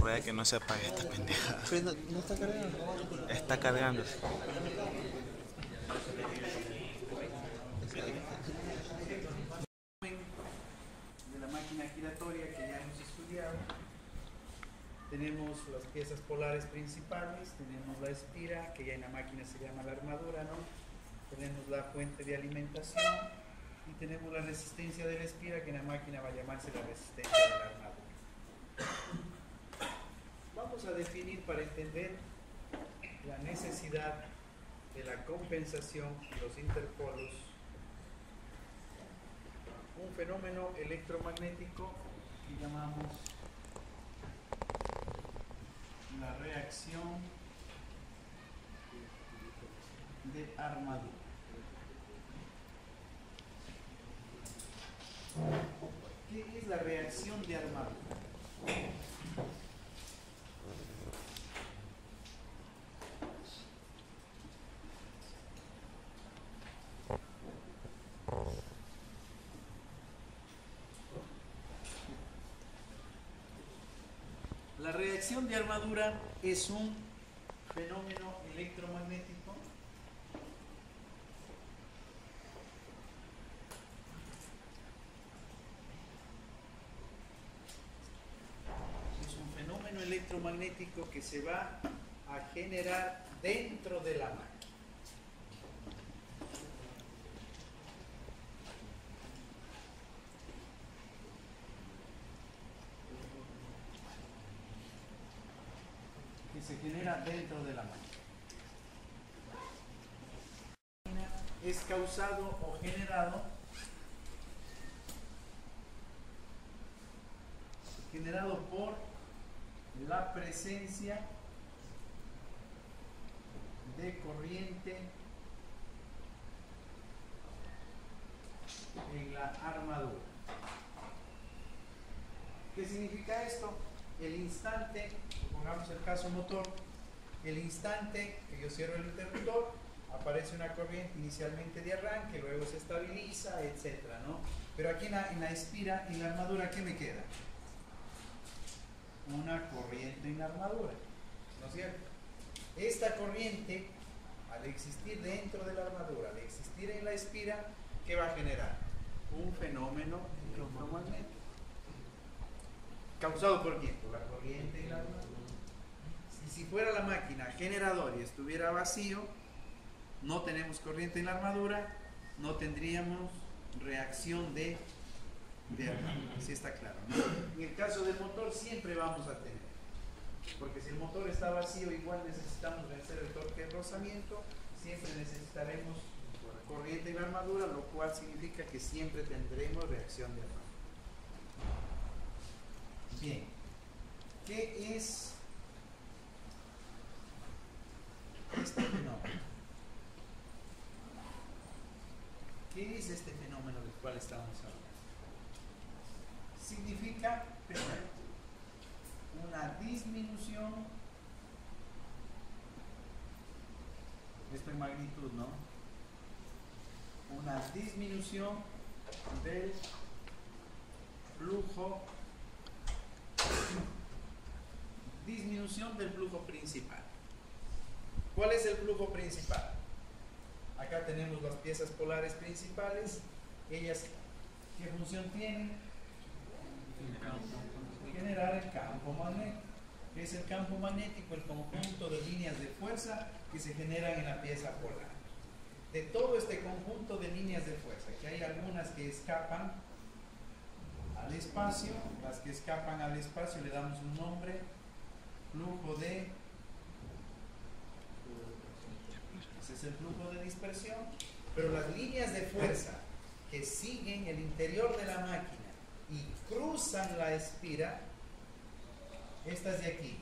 rueda que no se apague esta pendeja. Pero no está cargando. Está cargando. De la máquina giratoria que ya hemos estudiado. Tenemos las piezas polares principales, tenemos la espira, que ya en la máquina se llama la armadura, ¿no? Tenemos la fuente de alimentación y tenemos la resistencia de la espira, que en la máquina va a llamarse la resistencia de la armadura. Vamos a definir para entender la necesidad de la compensación de los interpolos un fenómeno electromagnético que llamamos la reacción de armadura. ¿Qué es la reacción de armadura? La reacción de armadura es un fenómeno electromagnético que se va a generar dentro de la máquina. Que se genera dentro de la máquina. Es causado o generado por la presencia de corriente en la armadura. ¿Qué significa esto? El instante, pongamos el caso motor, el instante que yo cierro el interruptor, aparece una corriente inicialmente de arranque, luego se estabiliza, etcétera, ¿no? Pero aquí en la espira, en la armadura, ¿qué me queda? Una corriente en la armadura, ¿no es cierto? Esta corriente, al existir dentro de la armadura, al existir en la espira, ¿qué va a generar? Un fenómeno electromagnético. ¿Causado por quién? Por la corriente en la armadura. Y si fuera la máquina generador y estuviera vacío, no tenemos corriente en la armadura, no tendríamos reacción de armadura. ¿Sí está claro, no? En el caso del motor siempre vamos a tener, porque si el motor está vacío, igual necesitamos vencer el torque de rozamiento, siempre necesitaremos corriente en la armadura, lo cual significa que siempre tendremos reacción de armadura. Bien, ¿qué es este fenómeno? ¿Qué es este fenómeno del cual estamos hablando? Significa una disminución, esto en magnitud, ¿no? Una disminución del flujo principal. ¿Cuál es el flujo principal? Acá tenemos las piezas polares principales. Ellas, ¿qué función tienen? Generar el campo magnético. ¿Qué es el campo magnético? El conjunto de líneas de fuerza que se generan en la pieza polar. De todo este conjunto de líneas de fuerza, que hay algunas que escapan al espacio, las que escapan al espacio le damos un nombre, flujo de, ese es el flujo de dispersión, pero las líneas de fuerza que siguen el interior de la máquina y cruzan la espira, estas de aquí,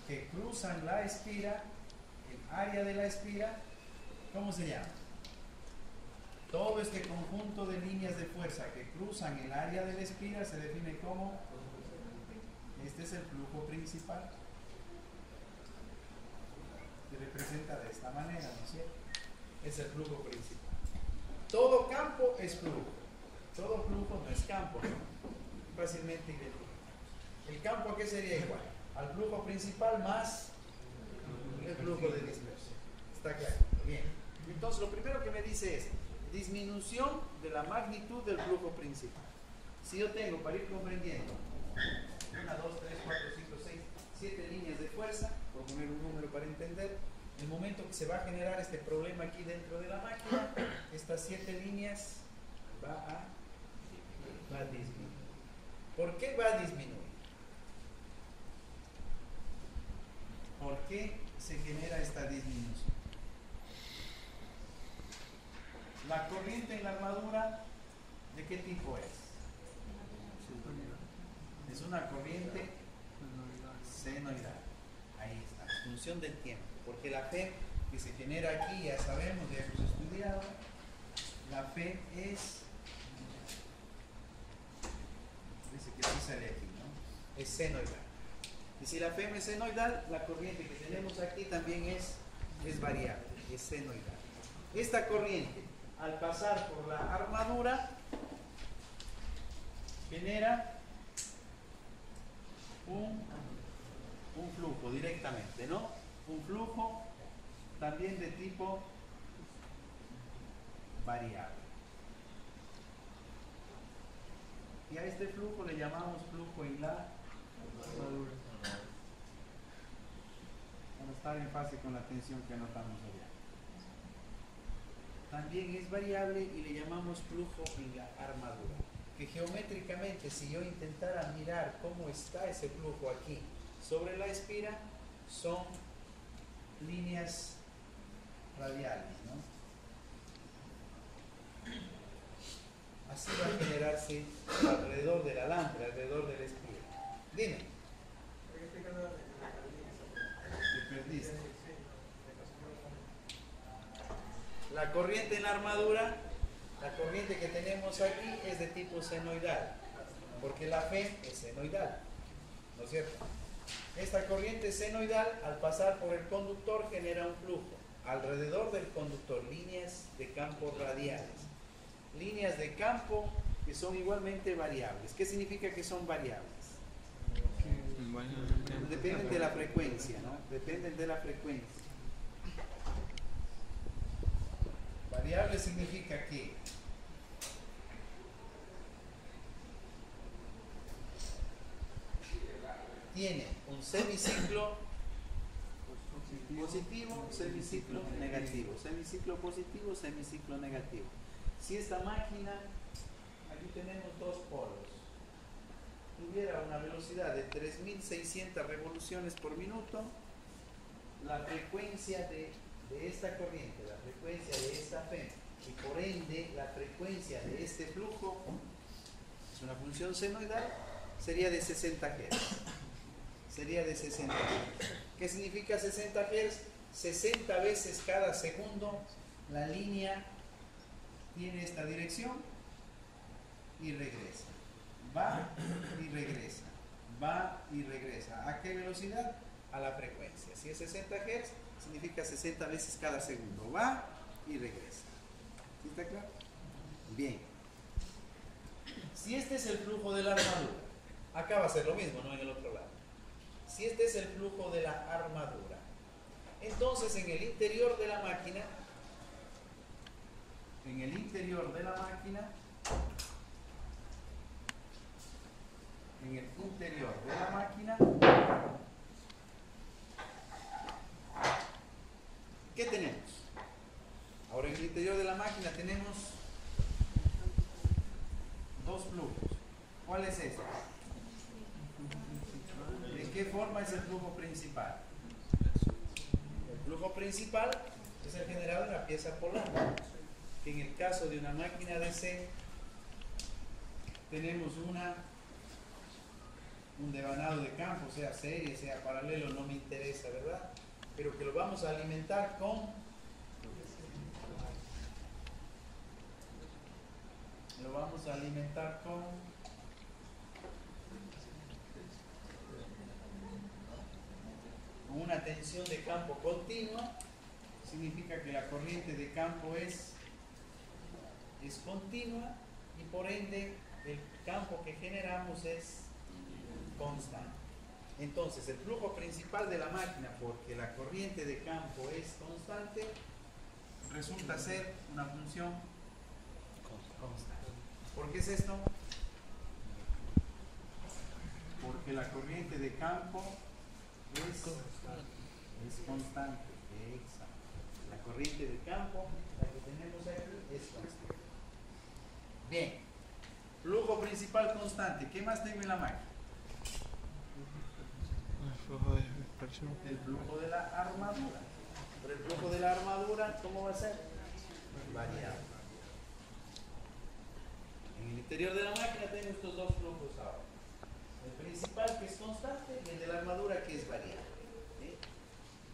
que cruzan la espira, el área de la espira, ¿cómo se llama? Todo este conjunto de líneas de fuerza que cruzan el área de la espira se define como, este es el flujo principal. Se representa de esta manera, ¿no es cierto? Es el flujo principal. Todo campo es flujo. Todo flujo no es campo, ¿no? Fácilmente identificable. ¿El campo a qué sería igual? al flujo principal más el flujo de dispersión. ¿Está claro? Bien. Entonces lo primero que me dice es disminución de la magnitud del flujo principal. Si yo tengo, para ir comprendiendo, 1, 2, 3, 4, 5, 6, 7 líneas de fuerza, por poner un número para entender, el momento que se va a generar este problema aquí dentro de la máquina, estas 7 líneas va a disminuir. ¿Por qué va a disminuir? ¿Por qué se genera esta disminución? La corriente en la armadura, ¿de qué tipo es? Es una corriente senoidal. Ahí está, función del tiempo. Porque la P que se genera aquí, ya sabemos, ya hemos estudiado, la P es, dice que sí sale aquí, ¿no? Es senoidal. Y si la P es senoidal, la corriente que tenemos aquí también es variable, es senoidal. Esta corriente, al pasar por la armadura, genera un flujo directamente, ¿no? Un flujo también de tipo variable. Y a este flujo le llamamos flujo en la armadura. Vamos a estar en fase con la tensión que anotamos allá. También es variable y le llamamos flujo en la armadura. Que geométricamente, si yo intentara mirar cómo está ese flujo aquí sobre la espira, son líneas radiales, ¿no? Así va a generarse alrededor de la lámpara, alrededor de la espira. Dime. Te perdiste. La corriente en la armadura, la corriente que tenemos aquí es de tipo senoidal, porque la F es senoidal, ¿no es cierto? Esta corriente senoidal, al pasar por el conductor, genera un flujo. Alrededor del conductor, líneas de campo radiales. Líneas de campo que son igualmente variables. ¿Qué significa que son variables? Dependen de la frecuencia, ¿no? Dependen de la frecuencia. Variable significa que tiene un semiciclo positivo, semiciclo negativo, semiciclo positivo, semiciclo negativo. Si esta máquina, aquí tenemos dos polos, tuviera una velocidad de 3600 revoluciones por minuto, la frecuencia de esta corriente, la frecuencia de esta P y por ende la frecuencia de este flujo, es una función senoidal, sería de 60 Hz. Sería de 60 Hz. ¿Qué significa 60 Hz? 60 veces cada segundo la línea tiene esta dirección y regresa. Va y regresa. Va y regresa. ¿A qué velocidad? A la frecuencia. Si es 60 Hz, significa 60 veces cada segundo. Va y regresa. ¿Sí está claro? Bien. Si este es el flujo de la armadura, acá va a ser lo mismo, no en el otro lado. Si este es el flujo de la armadura, entonces en el interior de la máquina, ¿qué tenemos? Ahora en el interior de la máquina tenemos dos flujos. ¿Cuál es este? ¿De qué forma es el flujo principal? El flujo principal es el generado en la pieza polar, que en el caso de una máquina DC tenemos un devanado de campo, sea serie, sea paralelo, no me interesa, ¿verdad? Pero que lo vamos a alimentar con una tensión de campo continua. Significa que la corriente de campo es continua y por ende el campo que generamos es constante. Entonces, el flujo principal de la máquina, porque la corriente de campo es constante, resulta ser una función constante. ¿Por qué es esto? Porque la corriente de campo es constante. Exacto. La corriente de campo, la que tenemos aquí, es constante. Bien. Flujo principal constante. ¿Qué más tengo en la máquina? El flujo de la armadura. Pero el flujo de la armadura, ¿cómo va a ser? Variable. En el interior de la máquina tengo estos dos flujos ahora. El principal, que es constante, y el de la armadura, que es variable. ¿Sí?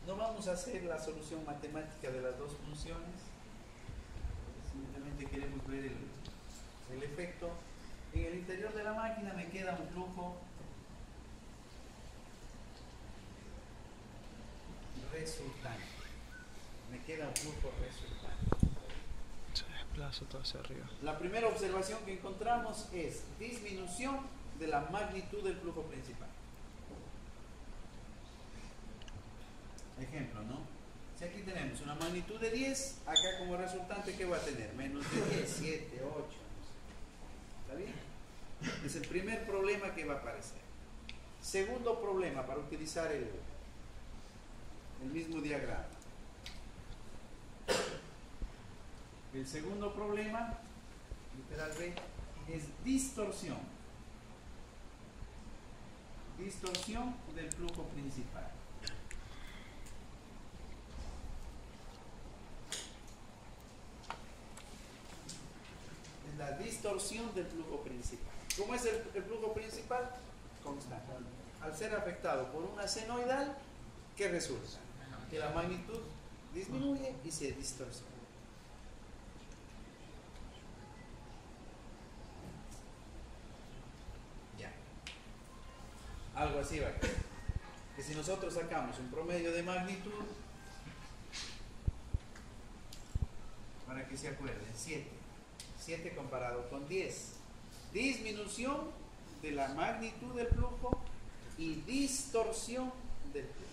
No vamos a hacer la solución matemática de las dos funciones. Simplemente queremos ver el efecto. En el interior de la máquina me queda un flujo resultante. Me queda un flujo resultante. Se desplaza todo hacia arriba. La primera observación que encontramos es disminución de la magnitud del flujo principal. Ejemplo, ¿no? Si aquí tenemos una magnitud de 10, acá como resultante, ¿qué va a tener? Menos de 10, 7, 8. No sé. ¿Está bien? Es el primer problema que va a aparecer. Segundo problema, para utilizar el mismo diagrama. El segundo problema, literal B, es distorsión. Distorsión del flujo principal. Es la distorsión del flujo principal. ¿Cómo es el flujo principal? Constante. Al ser afectado por una senoidal, ¿qué resulta? Que la magnitud disminuye y se distorsiona. Ya. Algo así va a quedar. Que si nosotros sacamos un promedio de magnitud, para que se acuerden, 7. 7 comparado con 10. Disminución de la magnitud del flujo y distorsión del flujo.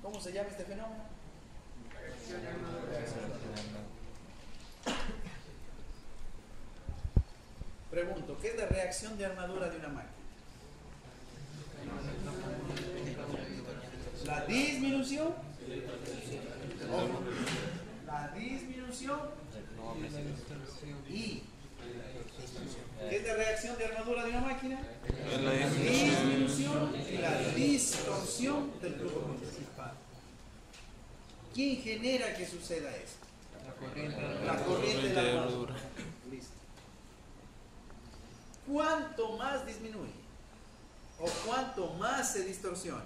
¿Cómo se llama este fenómeno? Pregunto, ¿qué es la reacción de armadura de una máquina? La disminución. La disminución y ¿qué es la reacción de armadura de una máquina? La disminución y la distorsión del flujo principal. ¿Quién genera que suceda esto? La corriente de la armadura. Listo. ¿Cuánto más disminuye? ¿O cuánto más se distorsiona?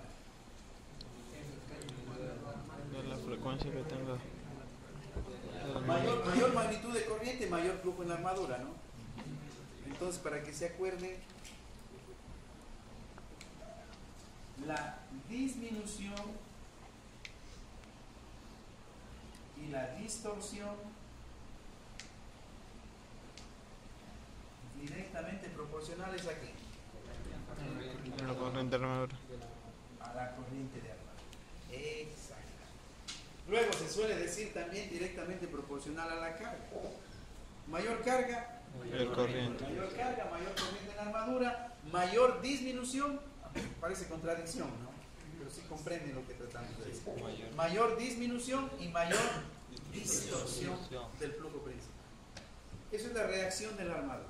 La frecuencia que tenga. Mayor magnitud de corriente, mayor flujo en la armadura, ¿no? Entonces, para que se acuerde, la disminución y la distorsión directamente proporcionales a qué? La corriente armadura. A la corriente de armadura. Exacto. Luego se suele decir también directamente proporcional a la carga. Mayor carga, Mayor corriente. Mayor carga, mayor corriente en la armadura, mayor disminución. Parece contradicción, ¿no? Pero sí comprenden lo que tratamos de decir. Mayor disminución y mayor distorsión del flujo principal. Eso es la reacción de la armadura.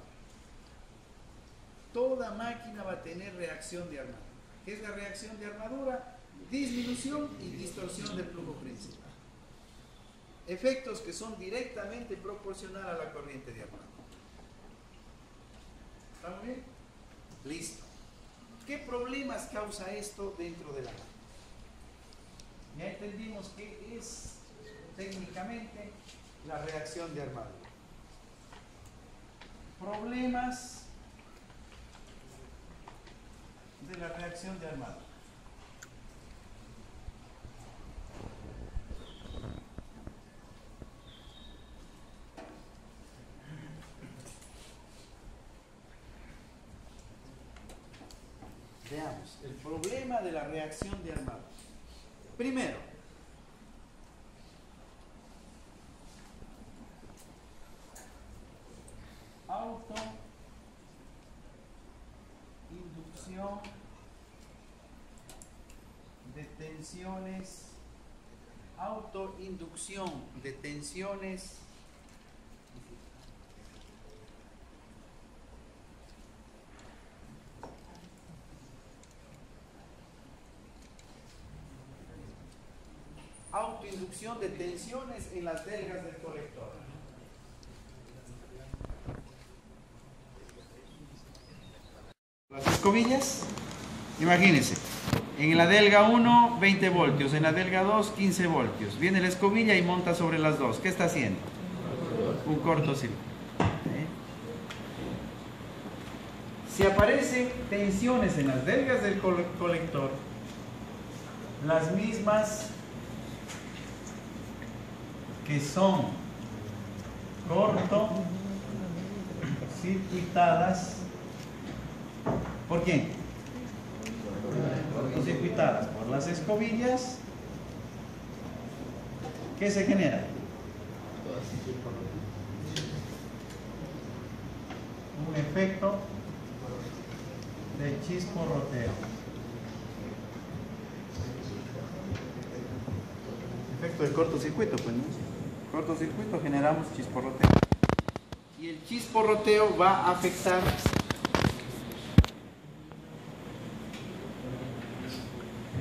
Toda máquina va a tener reacción de armadura. ¿Qué es la reacción de armadura? Disminución y distorsión del flujo principal. Efectos que son directamente proporcionales a la corriente de armadura. ¿Estamos bien? Listo. ¿Qué problemas causa esto dentro de la máquina? Ya entendimos qué es técnicamente la reacción de armadura. Problemas de la reacción de armadura. el problema de la reacción de armadura. Primero, autoinducción de tensiones, autoinducción de tensiones en las delgas del colector. Las escobillas, imagínense, en la delga 1 20 voltios, en la delga 2 15 voltios. Viene la escobilla y monta sobre las dos. ¿Qué está haciendo? Un cortocircuito. Si aparecen tensiones en las delgas del colector, las mismas que son cortocircuitadas, ¿por quién? Cortocircuitadas por las escobillas, ¿qué se genera? Un efecto de chisporroteo. Efecto de cortocircuito, pues, ¿no? Cortocircuito, generamos chisporroteo. Y el chisporroteo va a afectar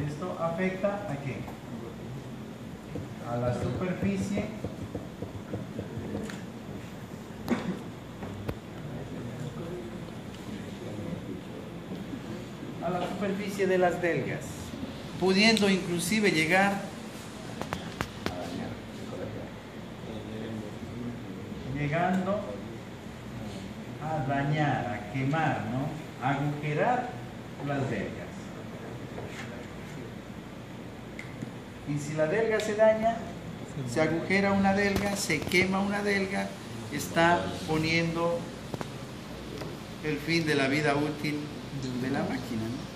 esto afecta a qué? A la superficie de las delgas, pudiendo inclusive llegar a dañar, a quemar, ¿no? A agujerar las delgas. Y si la delga se daña, se agujera una delga, se quema una delga, está poniendo el fin de la vida útil de la máquina, ¿no?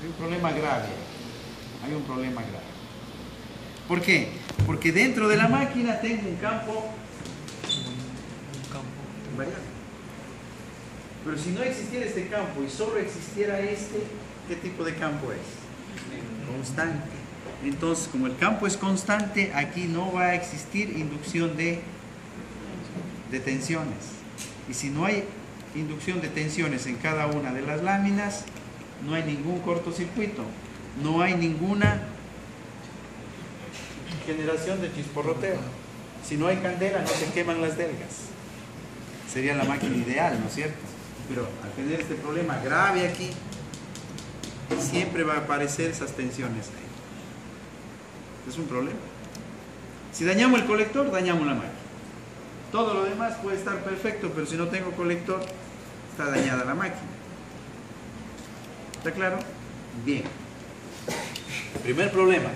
Hay un problema grave. Hay un problema grave. ¿Por qué? Porque dentro de la máquina tengo un campo variable. Pero si no existiera este campo y solo existiera este, ¿qué tipo de campo es? Constante. Entonces, como el campo es constante, aquí no va a existir inducción de tensiones. Y si no hay inducción de tensiones en cada una de las láminas, no hay ningún cortocircuito, no hay ninguna generación de chisporroteo. Si no hay candela, no se queman las delgas. Sería la máquina ideal, ¿no es cierto? Pero al tener este problema grave aquí, siempre va a aparecer esas tensiones ahí. Es un problema. Si dañamos el colector, dañamos la máquina. Todo lo demás puede estar perfecto, pero si no tengo colector, está dañada la máquina. ¿Está claro? Bien. Primer problema.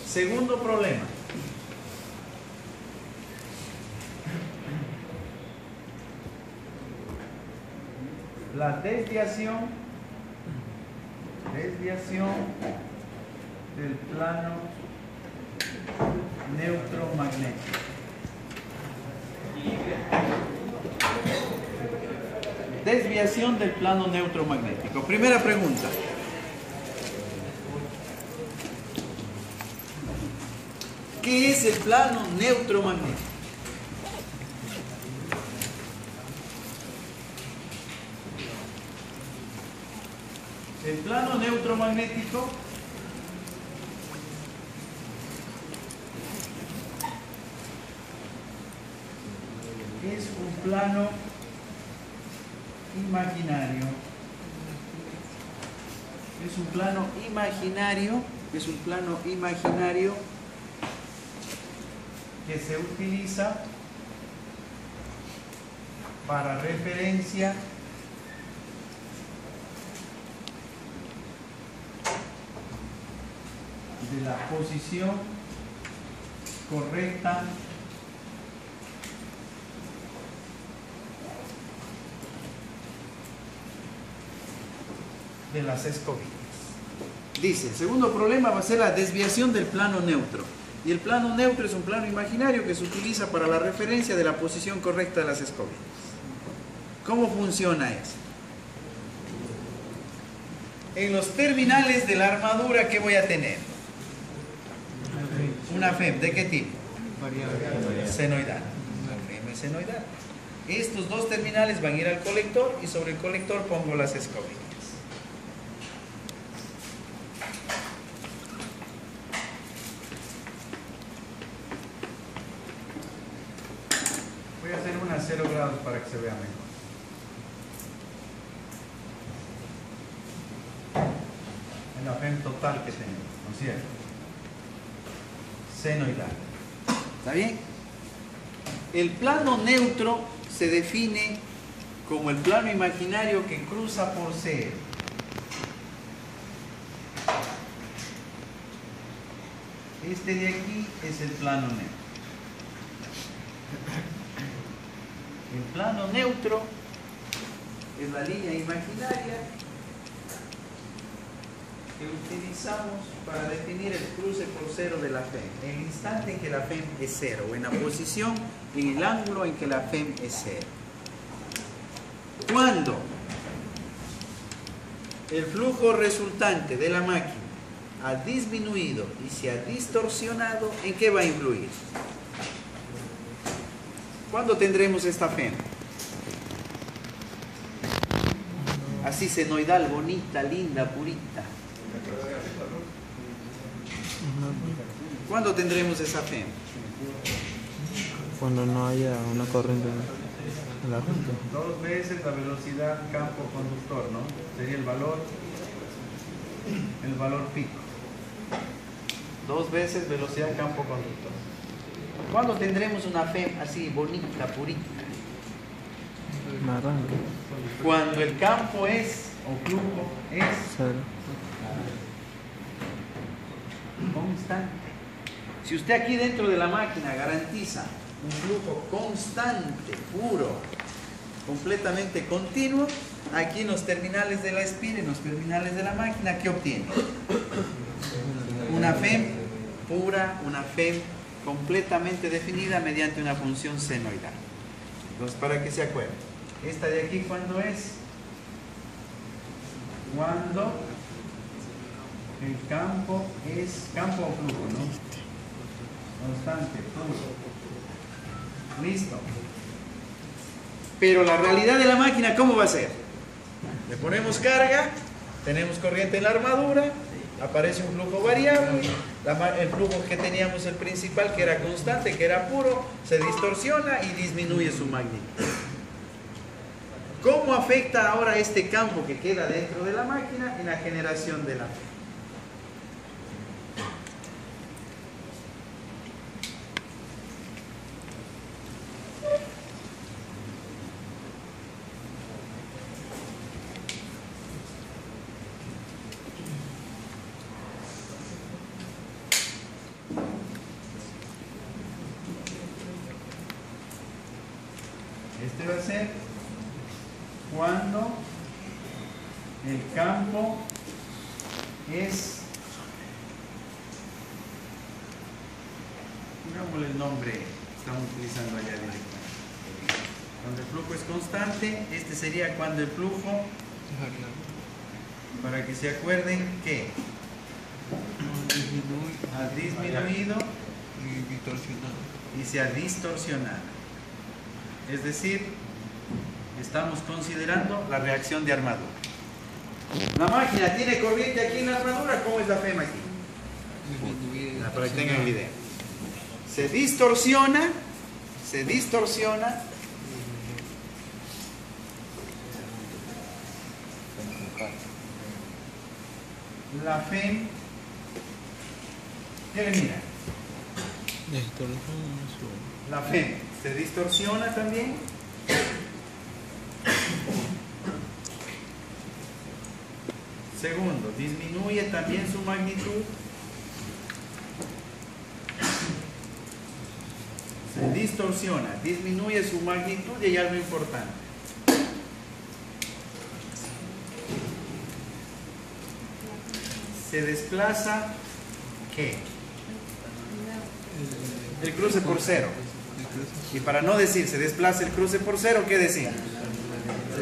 Segundo problema. La desviación del plano neutromagnético. Desviación del plano neutromagnético. Primera pregunta. ¿Qué es el plano neutromagnético? El plano neutromagnético es un plano imaginario. Es un plano imaginario que se utiliza para referencia de la posición correcta de las escobillas. Dice, el segundo problema va a ser la desviación del plano neutro. Y el plano neutro es un plano imaginario que se utiliza para la referencia de la posición correcta de las escobillas. ¿Cómo funciona eso? En los terminales de la armadura, ¿qué voy a tener? Una FEM. ¿De qué tipo? Senoidal. Una FEM es senoidal. Estos dos terminales van a ir al colector y sobre el colector pongo las escobillas. Voy a hacer unas 0 grados para que se vea mejor. Es la FEM total que tengo, ¿no es cierto? Senoidal. ¿Está bien? El plano neutro se define como el plano imaginario que cruza por C. Este de aquí es el plano neutro. El plano neutro es la línea imaginaria que utilizamos para definir el cruce por cero de la FEM. En el instante en que la FEM es cero, o en la posición, en el ángulo en que la FEM es cero. Cuando el flujo resultante de la máquina ha disminuido y se ha distorsionado, ¿en qué va a influir? ¿Cuándo tendremos esta FEM? Así senoidal, bonita, linda, purita. ¿Cuándo tendremos esa FEM? Cuando no haya una corriente en la ruta. 2 veces la velocidad campo conductor, ¿no? Sería el valor pico. 2 veces velocidad campo conductor. ¿Cuándo tendremos una FEM así bonita, purita? Arranque. Cuando el campo es, o flujo es Cero. constante. Si usted aquí dentro de la máquina garantiza un flujo constante, puro, completamente continuo, aquí en los terminales de la espira, en los terminales de la máquina, ¿qué obtiene? Una FEM pura, una FEM completamente definida mediante una función senoidal. Entonces, para que se acuerden, esta de aquí, ¿cuándo es? Cuando el campo es campo o flujo, ¿no? Constante, puro. Listo. Pero la realidad de la máquina, ¿cómo va a ser? Le ponemos carga, tenemos corriente en la armadura, aparece un flujo variable, el flujo que teníamos el principal, que era constante, que era puro, se distorsiona y disminuye su magnitud. ¿Cómo afecta ahora este campo que queda dentro de la máquina en la generación de la FEM? Este va a ser cuando el campo es, digámosle el nombre que estamos utilizando allá directamente. Cuando el flujo es constante, este sería cuando el flujo, para que se acuerden que ha disminuido y se ha distorsionado. Es decir, estamos considerando la reacción de armadura. La máquina tiene corriente aquí en la armadura. ¿Cómo es la FEM aquí? Para que tengan idea. Se distorsiona. La FEM, ¿qué le mira? La FEM se distorsiona también. Segundo, disminuye también su magnitud. Se distorsiona, disminuye su magnitud y hay algo importante. se desplaza, ¿qué? El cruce por cero. Y para no decir se desplaza el cruce por cero, ¿qué decir? Se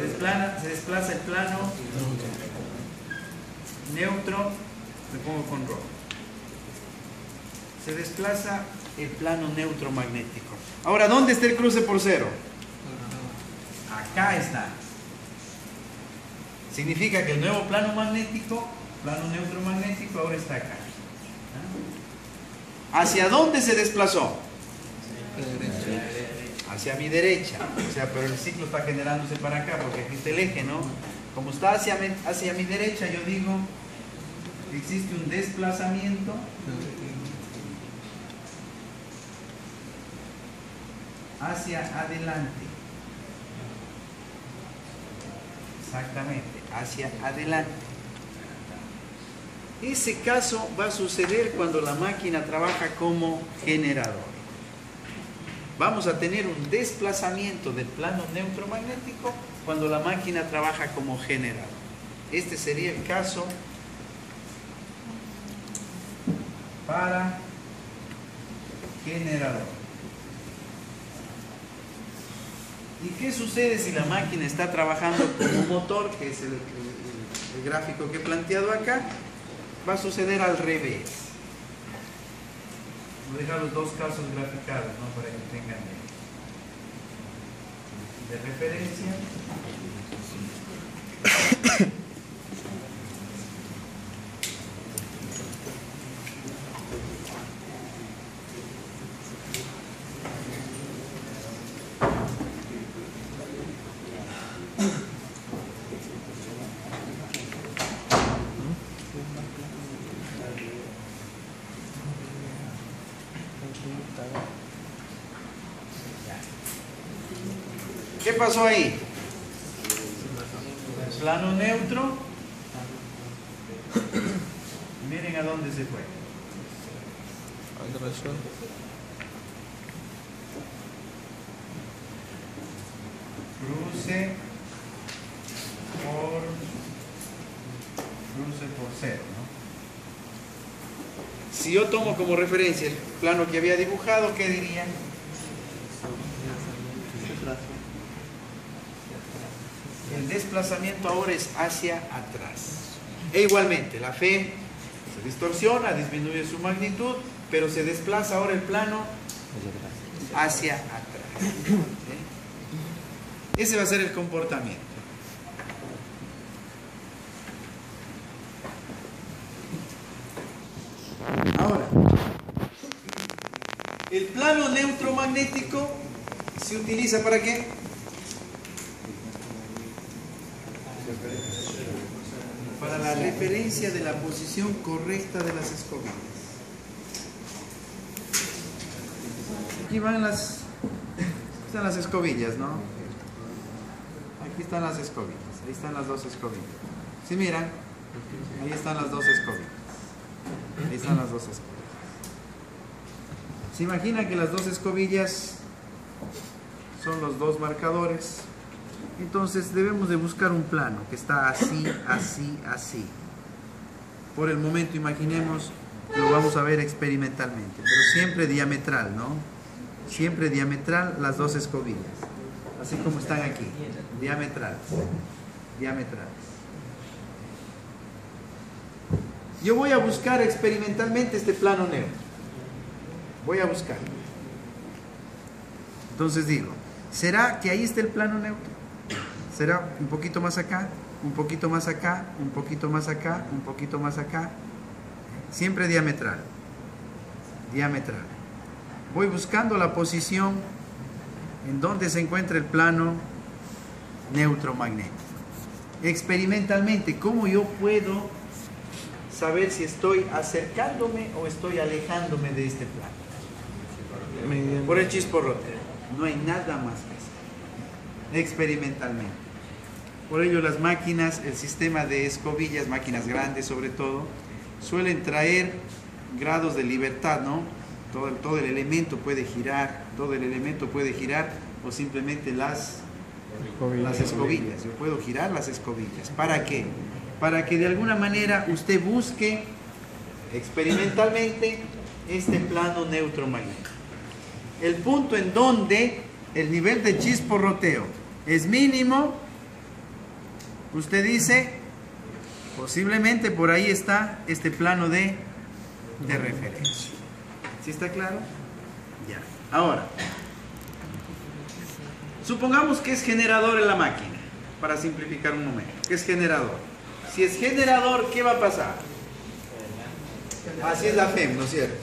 desplaza el plano neutro, me pongo con rojo. Se desplaza el plano neutro magnético. Ahora, ¿dónde está el cruce por cero? Acá está. Significa que el nuevo plano magnético, plano neutro magnético, ahora está acá. ¿Hacia dónde se desplazó? Hacia mi derecha. O sea, pero el ciclo está generándose para acá, porque aquí está el eje, ¿no? Como está hacia mi derecha, yo digo, existe un desplazamiento hacia adelante. Exactamente, hacia adelante. Ese caso va a suceder cuando la máquina trabaja como generador. Vamos a tener un desplazamiento del plano neutro magnético cuando la máquina trabaja como generador. Este sería el caso para generador. ¿Y qué sucede si la máquina está trabajando como motor, que es el gráfico que he planteado acá? Va a suceder al revés. Voy a dejar los dos casos graficados, ¿no? Para que tengan de referencia. ¿Qué pasó ahí? Plano neutro. Miren a dónde se fue. Cruce por cero, ¿no? Si yo tomo como referencia el plano que había dibujado, ¿qué diría? El desplazamiento ahora es hacia atrás. E igualmente, la fe se distorsiona, disminuye su magnitud, pero se desplaza ahora el plano hacia atrás. Ese va a ser el comportamiento. Ahora, el plano neutro magnético se utiliza ¿para qué? Para la referencia de la posición correcta de las escobillas. Aquí van están las escobillas, ¿no? Aquí están las escobillas, ahí están las dos escobillas. ¿Sí miran? Ahí están las dos escobillas. Ahí están las dos escobillas. ¿Se imagina que las dos escobillas son los dos marcadores? Entonces debemos de buscar un plano que está así, así, así. Por el momento imaginemos que lo vamos a ver experimentalmente, pero siempre diametral, ¿no? Siempre diametral las dos escobillas, así como están aquí, diametrales, diametrales. Yo voy a buscar experimentalmente este plano neutro. Voy a buscar. Entonces digo, ¿será que ahí está el plano neutro? ¿Será un poquito más acá, un poquito más acá, un poquito más acá, un poquito más acá? Siempre diametral. Diametral. Voy buscando la posición en donde se encuentra el plano neutro magnético. Experimentalmente, ¿cómo yo puedo saber si estoy acercándome o estoy alejándome de este plano? Por el chisporrote. No hay nada más que hacer. Experimentalmente. Por ello las máquinas, el sistema de escobillas, máquinas grandes sobre todo, suelen traer grados de libertad, ¿no? Todo el elemento puede girar, o simplemente las escobillas. Yo puedo girar las escobillas. ¿Para qué? Para que de alguna manera usted busque experimentalmente este plano neutro magnético. El punto en donde el nivel de chisporroteo es mínimo, usted dice, posiblemente por ahí está este plano de referencia. ¿Sí está claro? Ya. Ahora, supongamos que es generador en la máquina, para simplificar un momento. ¿Qué es generador? Si es generador, ¿qué va a pasar? Así es la FEM, ¿no es cierto?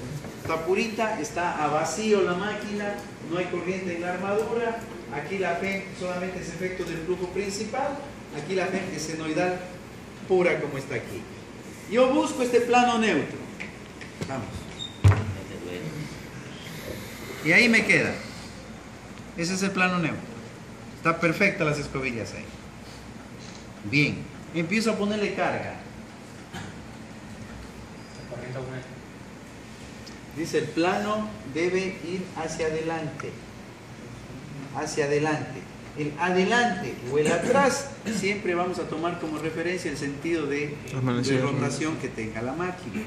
Está purita, está a vacío la máquina, no hay corriente en la armadura. Aquí la FEM solamente es efecto del flujo principal. Aquí la FEM es senoidal pura como está aquí. Yo busco este plano neutro. Vamos. Y ahí me queda. Ese es el plano neutro. Está perfecta las escobillas ahí. Bien. Empiezo a ponerle carga. Dice, el plano debe ir hacia adelante. Hacia adelante. El adelante o el atrás siempre vamos a tomar como referencia el sentido de rotación que tenga la máquina.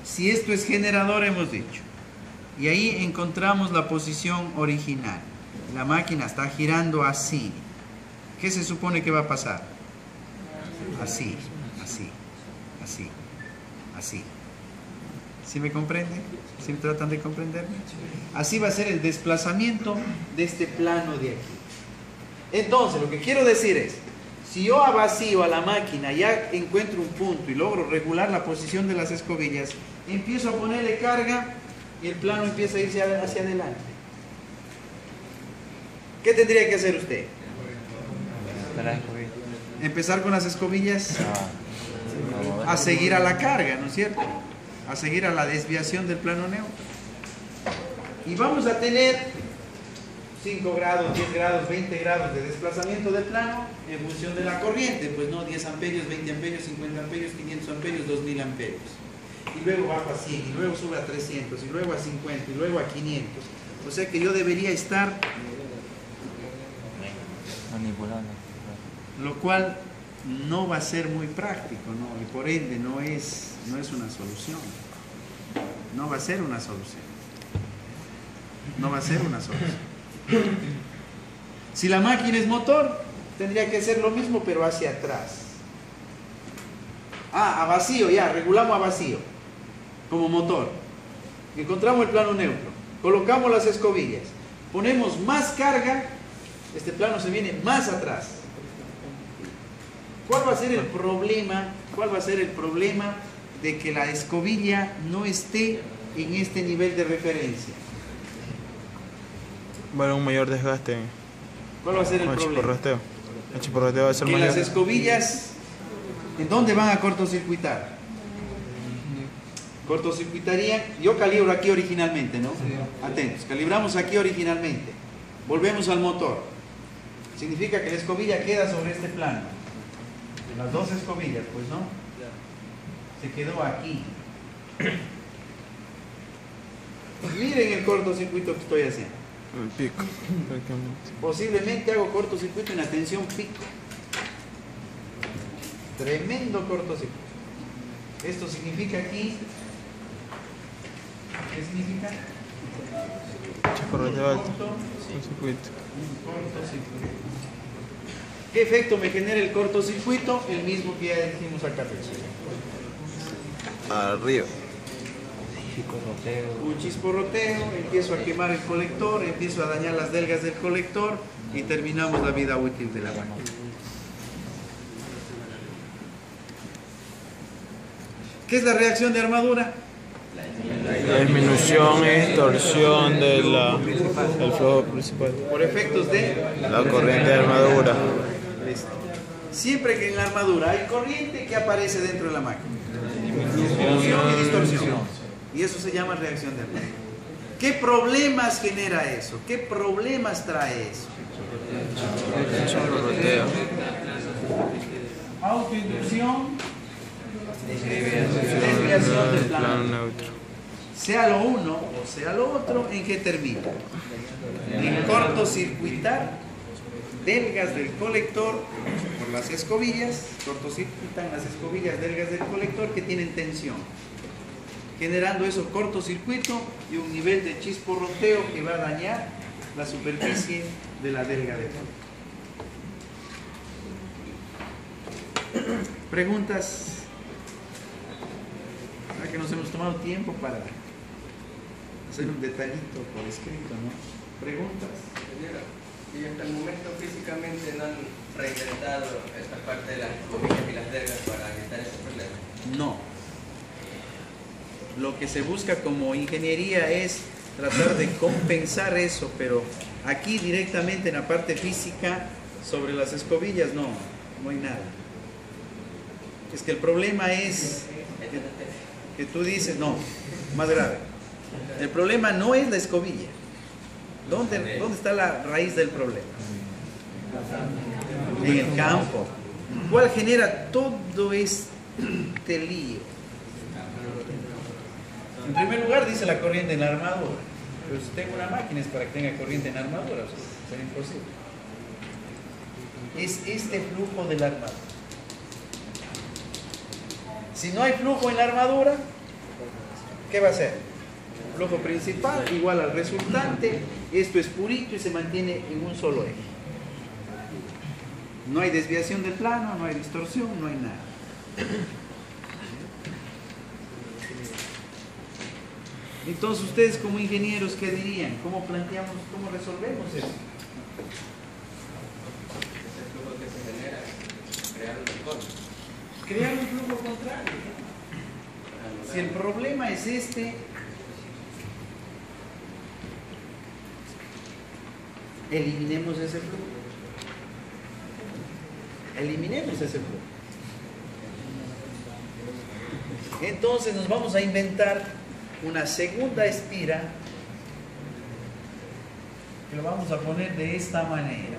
Si esto es generador, hemos dicho. Y ahí encontramos la posición original. La máquina está girando así. ¿Qué se supone que va a pasar? Así, así, así, así. ¿Sí me comprenden? ¿Sí me tratan de comprenderme? Así va a ser el desplazamiento de este plano de aquí. Entonces, lo que quiero decir es, si yo vacío a la máquina, ya encuentro un punto y logro regular la posición de las escobillas, empiezo a ponerle carga y el plano empieza a irse hacia adelante. ¿Qué tendría que hacer usted? Empezar con las escobillas a seguir a la carga, ¿no es cierto? A seguir a la desviación del plano neutro. Y vamos a tener 5 grados, 10 grados, 20 grados de desplazamiento del plano en función de la corriente, pues no 10 amperios, 20 amperios, 50 amperios, 500 amperios, 2000 amperios. Y luego baja a 100, y luego sube a 300, y luego a 50, y luego a 500. O sea que yo debería estar manipulando. Lo cual no va a ser muy práctico, ¿no? Y por ende no es una solución. No va a ser una solución. No va a ser una solución. Si la máquina es motor, tendría que ser lo mismo, pero hacia atrás. A vacío, ya, regulamos a vacío, como motor. Encontramos el plano neutro, colocamos las escobillas, ponemos más carga, este plano se viene más atrás. ¿Cuál va a ser el problema? ¿Cuál va a ser el problema de que la escobilla no esté en este nivel de referencia? Bueno, un mayor desgaste. ¿Cuál va a ser el problema? Chisporroteo. El chisporroteo va a ser Que mayor. las escobillas, ¿en dónde van a cortocircuitar? Cortocircuitarían, yo calibro aquí originalmente, ¿no? Atentos, calibramos aquí originalmente. Volvemos al motor. Significa que la escobilla queda sobre este plano. Las dos escobillas, pues, ¿no? Se quedó aquí. Miren el cortocircuito que estoy haciendo. El pico. Posiblemente hago cortocircuito en la tensión pico. Tremendo cortocircuito. Esto significa aquí. ¿Qué significa? Chisporroteo alto. Cortocircuito. ¿Qué efecto me genera el cortocircuito? El mismo que ya dijimos acá Arriba. un chisporroteo, empiezo a quemar el colector, empiezo a dañar las delgas del colector y terminamos la vida útil de la máquina. ¿Qué es la reacción de armadura? La disminución es torsión del flujo principal. Por efectos de La corriente de armadura. siempre que en la armadura hay corriente, ¿qué aparece dentro de la máquina? Disminución y distorsión. Y eso se llama reacción de armadura. ¿Qué problemas genera eso? ¿Qué problemas trae eso? Chisporroteo. Autoinducción, desviación del plano. Neutro. Sea lo uno o sea lo otro, ¿en qué termina? En cortocircuitar delgas del colector por las escobillas, cortocircuitan las escobillas delgas del colector que tienen tensión. generando eso cortocircuito y un nivel de chisporroteo que va a dañar la superficie de la delga de plomo. Preguntas. Ahora que nos hemos tomado tiempo para hacer un detallito por escrito, ¿no? Preguntas. Y hasta el momento físicamente no han reinventado esta parte de las escobillas y las delgas para evitar ese problema. No. Lo que se busca como ingeniería es tratar de compensar eso, pero aquí directamente en la parte física sobre las escobillas no hay nada. Es que el problema es que tú dices, no, más grave. El problema no es la escobilla. ¿Dónde está la raíz del problema? En el campo. ¿Cuál genera todo este lío? En primer lugar dice la corriente en la armadura. Pero si tengo una máquina es para que tenga corriente en la armadura, o sea, sería imposible. Es este flujo de la armadura. Si no hay flujo en la armadura, ¿qué va a hacer? Flujo principal igual al resultante. Esto es purito y se mantiene en un solo eje. No hay desviación del plano, no hay distorsión, no hay nada. Entonces ustedes como ingenieros, ¿qué dirían? ¿Cómo planteamos, cómo resolvemos eso? El flujo que se genera, crear un flujo. Crear un flujo contrario. Si el problema es este, eliminemos ese flujo. Eliminemos ese flujo. Entonces nos vamos a inventar una segunda espira que lo vamos a poner de esta manera.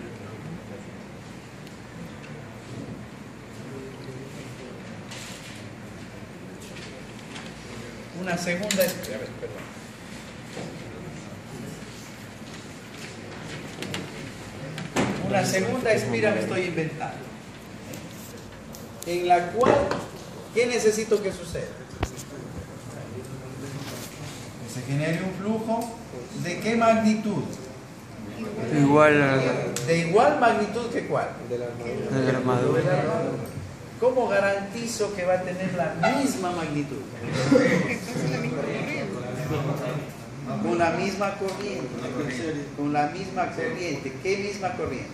Una segunda espira, una segunda espira me estoy inventando, en la cual, ¿qué necesito que suceda? Que se genere un flujo ¿de qué magnitud? Igual a ¿De igual magnitud que cuál? de la armadura. ¿Cómo garantizo que va a tener la misma magnitud? Con la misma corriente. Con la misma corriente. ¿Qué misma corriente?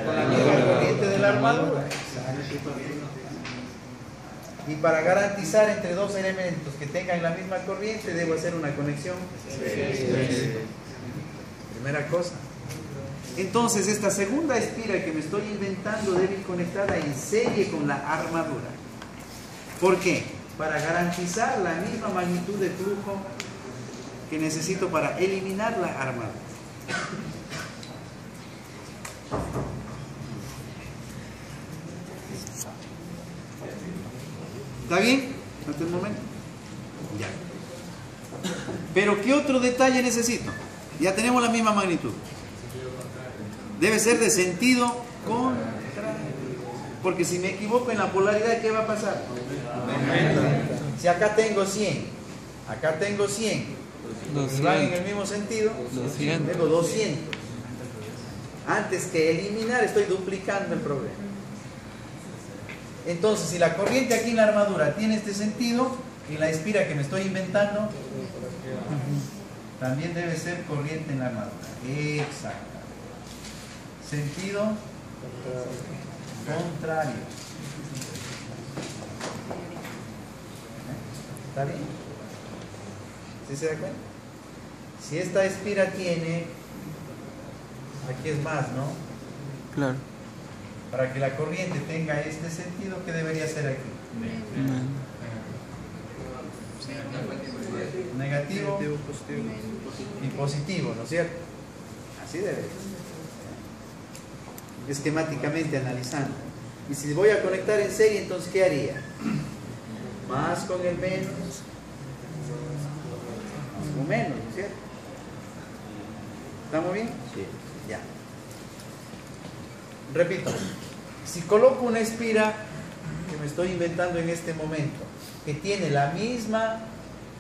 Con la misma corriente de la armadura. Y para garantizar entre dos elementos que tengan la misma corriente, debo hacer una conexión. Primera cosa. Entonces, esta segunda espira que me estoy inventando debe ir conectada en serie con la armadura. ¿Por qué? Para garantizar la misma magnitud de flujo que necesito para eliminar la armadura. ¿Está bien? ¿Hasta el momento? Ya. Pero ¿qué otro detalle necesito? Ya tenemos la misma magnitud. Debe ser de sentido contrario. Porque si me equivoco en la polaridad, ¿qué va a pasar? Si acá tengo 100, acá tengo 100, y van en el mismo sentido, 200. tengo 200. Antes que eliminar, estoy duplicando el problema. Entonces, si la corriente aquí en la armadura tiene este sentido, y la espira que me estoy inventando también debe ser corriente en la armadura. Exacto. Sentido contrario. ¿Está bien? ¿Sí se da cuenta? Si esta espira tiene, aquí es más, ¿no? Claro. Para que la corriente tenga este sentido, ¿qué debería ser aquí? Negativo y positivo, ¿no es cierto? Así debe ser. Esquemáticamente analizando. Y si voy a conectar en serie, entonces ¿qué haría? Más con el menos, más con menos, ¿no es cierto? ¿Estamos bien? Sí. Ya. Repito, si coloco una espira que me estoy inventando en este momento, que tiene la misma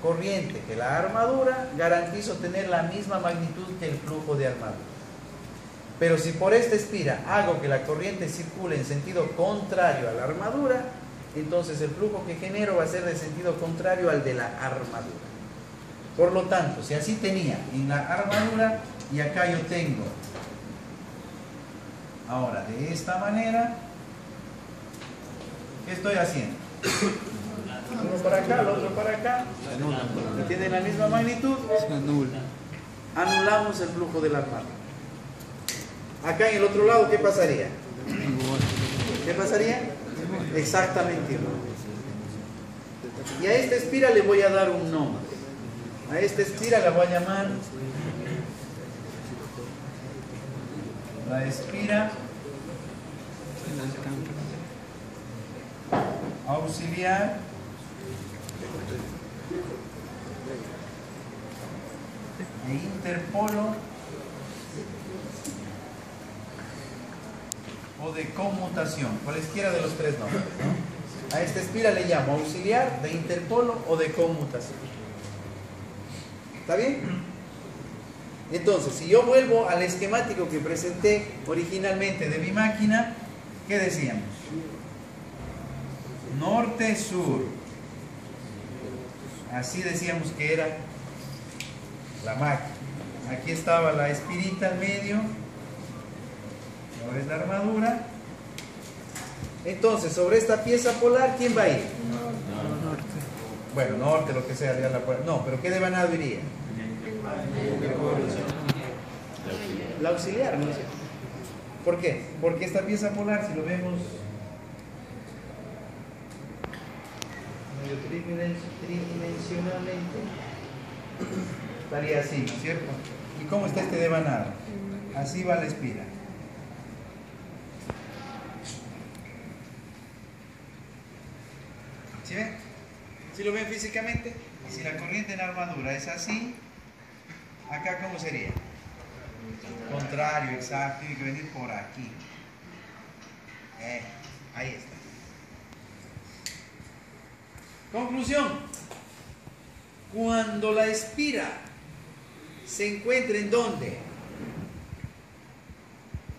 corriente que la armadura, garantizo tener la misma magnitud que el flujo de armadura. Pero si por esta espira hago que la corriente circule en sentido contrario a la armadura, entonces el flujo que genero va a ser de sentido contrario al de la armadura. Por lo tanto, si así tenía en la armadura, y acá yo tengo ahora de esta manera, ¿qué estoy haciendo? Uno para acá, el otro para acá, y tienen la misma magnitud, Se anula. anulamos el flujo de la armadura. Acá en el otro lado, ¿qué pasaría? Igual. ¿Qué pasaría? Exactamente igual. Y a esta espira le voy a dar un nombre. A esta espira la voy a llamar la espira Se alcanza. auxiliar e interpolo o de conmutación, cualesquiera de los tres nombres, ¿no? A esta espira le llamo auxiliar, de interpolo o de conmutación. ¿Está bien? Entonces, si yo vuelvo al esquemático que presenté originalmente de mi máquina, ¿qué decíamos? Norte-sur. Así decíamos que era la máquina. Aquí estaba la espirita al medio. Ahora es la armadura. Entonces, sobre esta pieza polar, ¿quién va a ir? Norte. Bueno, norte, lo que sea, ya la puerta. No, pero ¿qué devanado iría? La auxiliar, ¿no es cierto? ¿Por qué? Porque esta pieza polar, si lo vemos medio tridimensionalmente, estaría así, ¿no es cierto? ¿Y cómo está este devanado? Así va la espira. ¿Sí ven? ¿Sí lo ven físicamente? Y si la corriente en armadura es así, acá ¿cómo sería? Contrario, exacto, tiene que venir por aquí. Ahí está. Conclusión. Cuando la espira se encuentra en ¿dónde?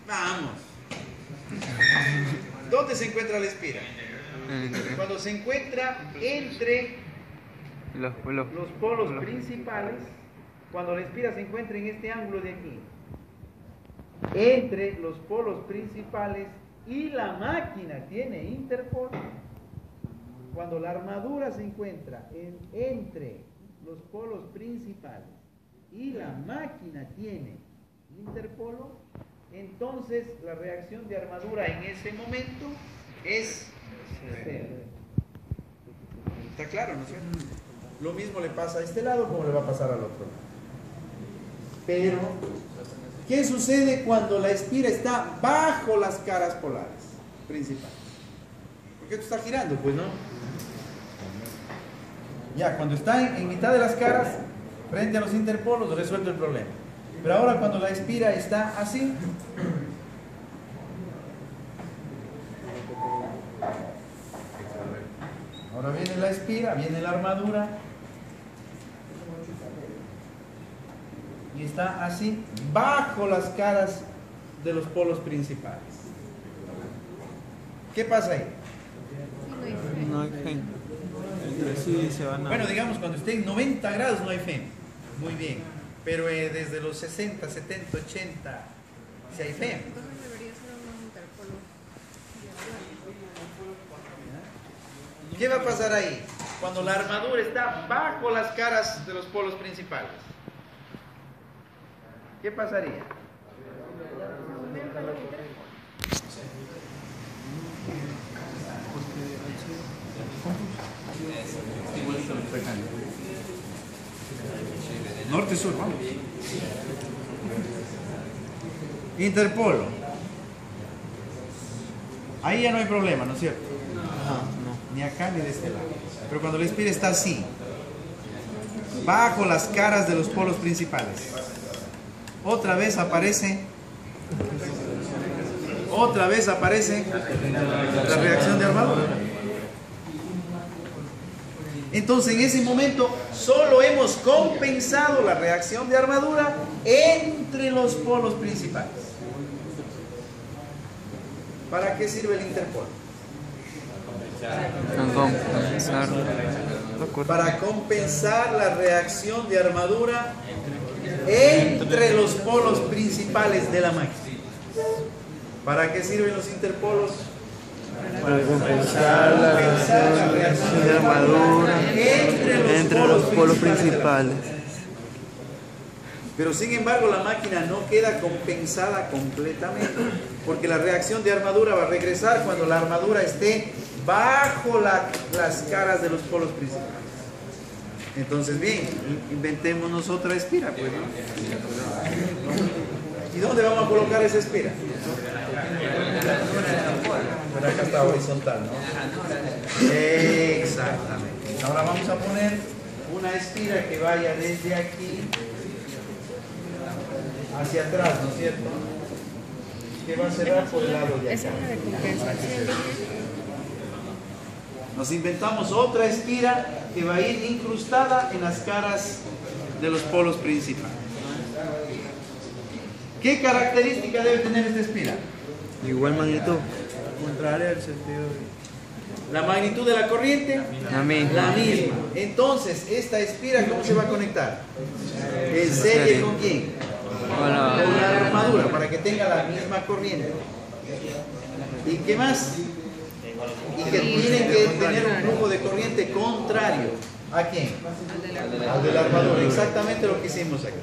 Vamos. ¿Dónde se encuentra la espira? Cuando se encuentra entre Los polos principales, cuando la espira se encuentra en este ángulo de aquí, entre los polos principales y la máquina tiene interpolo, cuando la armadura se encuentra entre los polos principales y la máquina tiene interpolo, entonces la reacción de armadura en ese momento es cero. ¿Está claro, no es cierto? Lo mismo le pasa a este lado como le va a pasar al otro lado. Pero, ¿qué sucede cuando la espira está bajo las caras polares principales? Porque esto está girando, pues, ¿no? Ya, cuando está en mitad de las caras, frente a los interpolos, resuelto el problema. Pero ahora cuando la espira está así, ahora viene la espira, viene la armadura, y está así, bajo las caras de los polos principales. ¿Qué pasa ahí? No hay fe. Entre sí se van a... Bueno, digamos, cuando esté en 90 grados no hay FEM. Muy bien. Pero desde los 60, 70, 80, si hay FEM. Entonces debería ser un interpolo. ¿Qué va a pasar ahí? Cuando la armadura está bajo las caras de los polos principales. ¿Qué pasaría? Norte-sur, vamos. Interpolo. Ahí ya no hay problema, ¿no es cierto? No. Ni acá ni de este lado. Pero cuando la espira está así, bajo las caras de los polos principales, otra vez aparece la reacción de armadura. Entonces en ese momento solo hemos compensado la reacción de armadura entre los polos principales. ¿Para qué sirve el interpolo? Para compensar la reacción de armadura entre los polos principales de la máquina. ¿Para qué sirven los interpolos? Para compensar la reacción de armadura entre los polos principales. Pero sin embargo la máquina no queda compensada completamente, porque la reacción de armadura va a regresar cuando la armadura esté bajo las caras de los polos principales. Entonces bien, inventémonos otra espira, pues, ¿no? ¿Y dónde vamos a colocar esa espira? Bueno, acá está horizontal, ¿no? Exactamente. Ahora vamos a poner una espira que vaya desde aquí hacia atrás, ¿no es cierto? Que va a cerrar por el lado de acá. Nos inventamos otra espira que va a ir incrustada en las caras de los polos principales. ¿Qué característica debe tener esta espira? Igual magnitud. Contraria al sentido de... La magnitud de la corriente, La misma. la misma. Entonces, esta espira, ¿cómo se va a conectar? ¿En serie con quién? Con la armadura, para que tenga la misma corriente. ¿Y qué más? Y que tiene que tener un flujo de corriente contrario. ¿A quién? Al de la armadura. Exactamente lo que hicimos aquí.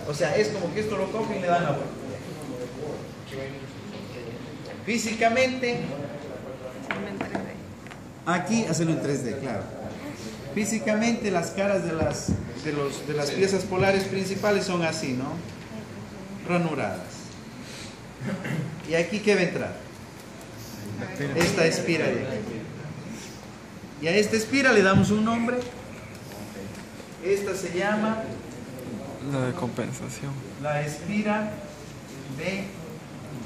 O sea, es como que esto lo cogen y le dan la vuelta. Físicamente, aquí hacerlo en 3D, claro. Físicamente las caras de las piezas polares principales son así, ¿no? Ranuradas. ¿Y aquí qué va a entrar? Esta espira de aquí. Y a esta espira le damos un nombre. Esta se llama La de compensación. la espira de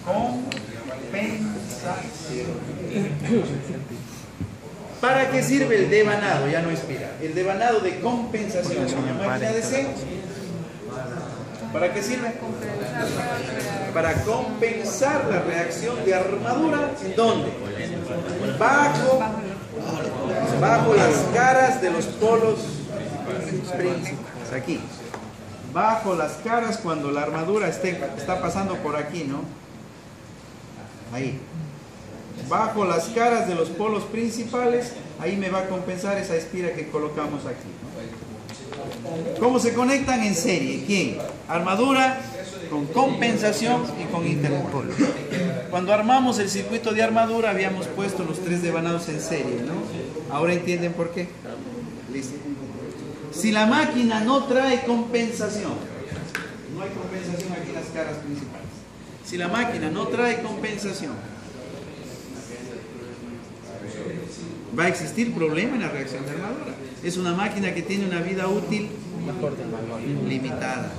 compensación. ¿Para qué sirve el devanado? Ya no espira. El devanado de compensación en una máquina de C. ¿Para qué sirve? Para compensar la reacción de armadura. ¿Dónde? Bajo las caras de los polos principales. Aquí. Bajo las caras cuando la armadura está pasando por aquí, ¿no? Ahí. Bajo las caras de los polos principales, ahí me va a compensar esa espira que colocamos aquí, ¿no? ¿Cómo se conectan? En serie. ¿Quién? Armadura con compensación y con interpolo. Cuando armamos el circuito de armadura habíamos puesto los 3 devanados en serie, ¿no? ¿Ahora entienden por qué? Listo. Si la máquina no trae compensación, no hay compensación aquí en las caras principales. Si la máquina no trae compensación, va a existir problema en la reacción de armadura. Es una máquina que tiene una vida útil limitada.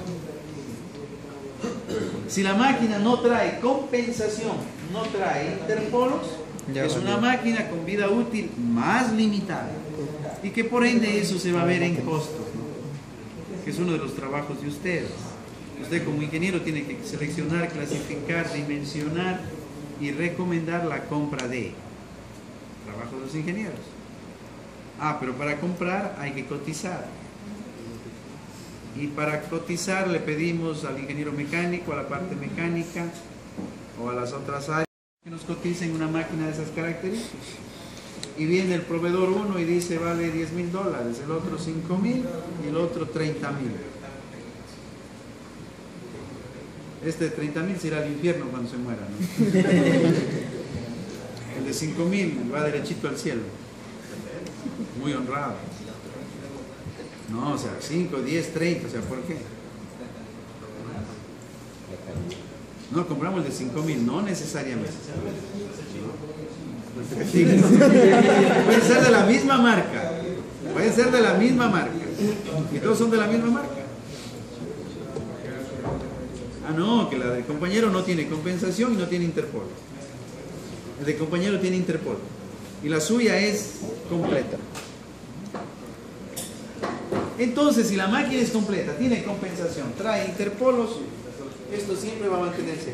Si la máquina no trae compensación, no trae interpolos, es una máquina con vida útil más limitada. Y que por ende eso se va a ver en costos, ¿no? Que es uno de los trabajos de ustedes. Usted como ingeniero tiene que seleccionar, clasificar, dimensionar y recomendar la compra de. Trabajo de los ingenieros. Pero para comprar hay que cotizar. Y para cotizar le pedimos al ingeniero mecánico, a la parte mecánica o a las otras áreas que nos coticen una máquina de esas características. Y viene el proveedor 1 y dice vale $10,000, el otro 5,000 y el otro 30,000. Este de 30,000 se irá al infierno cuando se muera, ¿no? El de 5,000 va derechito al cielo. Muy honrado. No, o sea, 5, 10, 30, o sea, ¿por qué? No, compramos el de 5,000, no necesariamente. Pueden ser de la misma marca. Pueden ser de la misma marca. Y todos son de la misma marca. No, que la del compañero no tiene compensación y no tiene interpolo. El de compañero tiene interpolo. Y la suya es completa. Entonces, si la máquina es completa, tiene compensación, trae interpolos, esto siempre va a mantenerse.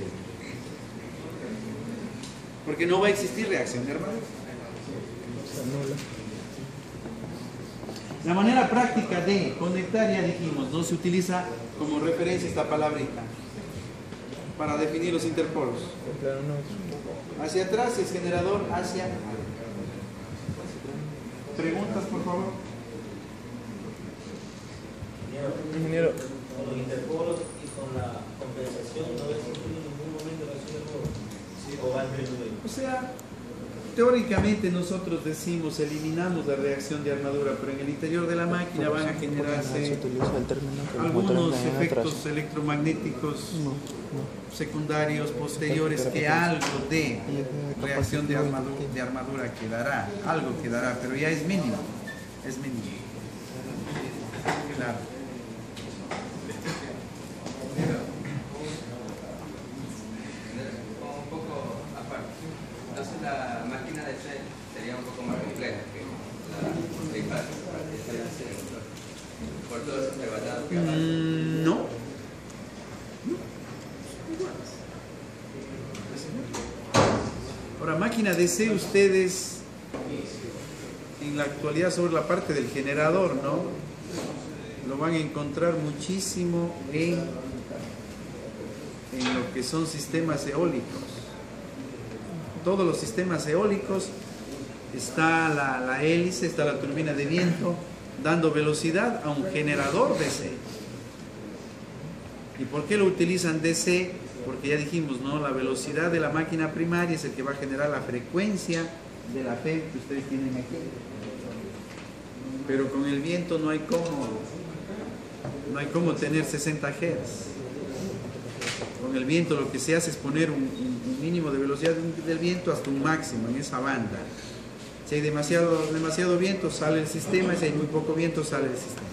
Porque no va a existir reacción de armadura. La manera práctica de conectar, ya dijimos, no se utiliza como referencia esta palabrita para definir los interpolos. Hacia atrás es generador, hacia adelante. ¿Preguntas, por favor? Ingeniero. Con los interpolos y con la compensación no existe en ningún momento reacción de polo. ¿Sí? ¿O va en medio? O sea, teóricamente nosotros decimos eliminamos la reacción de armadura, pero en el interior de la máquina van a generarse algunos efectos electromagnéticos secundarios, posteriores, que algo de reacción de armadura quedará, algo quedará, pero ya es mínimo, es mínimo. Claro. Un poco aparte. Entonces la máquina de C sería un poco más compleja que la trifásica, por todos esos debatados que hablan. No. Ahora, máquina DC, ustedes en la actualidad sobre la parte del generador, ¿no? Lo van a encontrar muchísimo en lo que son sistemas eólicos. Todos los sistemas eólicos está la hélice, está la turbina de viento dando velocidad a un generador DC. ¿Y por qué lo utilizan DC? Porque ya dijimos, ¿no? La velocidad de la máquina primaria es el que va a generar la frecuencia de la FEM que ustedes tienen aquí. Pero con el viento no hay cómo tener 60 Hz. Con el viento lo que se hace es poner un mínimo de velocidad del viento hasta un máximo en esa banda. Si hay demasiado viento, sale el sistema, si hay muy poco viento, sale el sistema.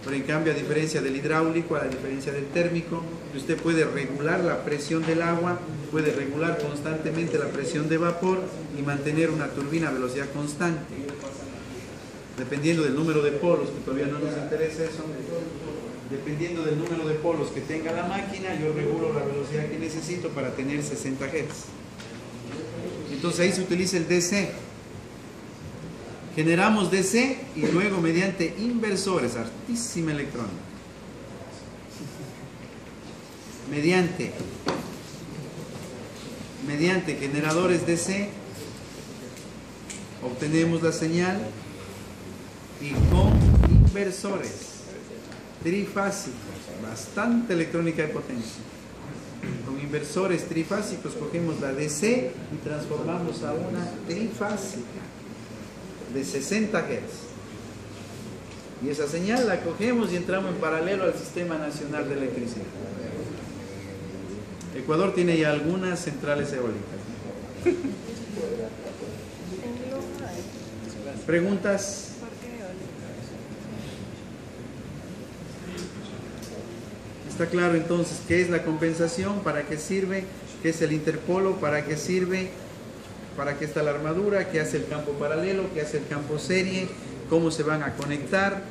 Pero en cambio, a diferencia del hidráulico, a la diferencia del térmico, usted puede regular la presión del agua, puede regular constantemente la presión de vapor y mantener una turbina a velocidad constante. Dependiendo del número de polos, que todavía no nos interesa eso, dependiendo del número de polos que tenga la máquina, yo regulo la velocidad que necesito para tener 60 Hz. Entonces ahí se utiliza el DC. Generamos DC y luego mediante inversores, altísima electrónica, mediante generadores DC, obtenemos la señal y con inversores trifásicos, bastante electrónica de potencia. Con inversores trifásicos cogemos la DC y transformamos a una trifásica de 60 Hz. Y esa señal la cogemos y entramos en paralelo al Sistema Nacional de Electricidad. Ecuador tiene ya algunas centrales eólicas. ¿Preguntas? Está claro entonces qué es la compensación, para qué sirve, qué es el interpolo, para qué sirve, para qué está la armadura, qué hace el campo paralelo, qué hace el campo serie, cómo se van a conectar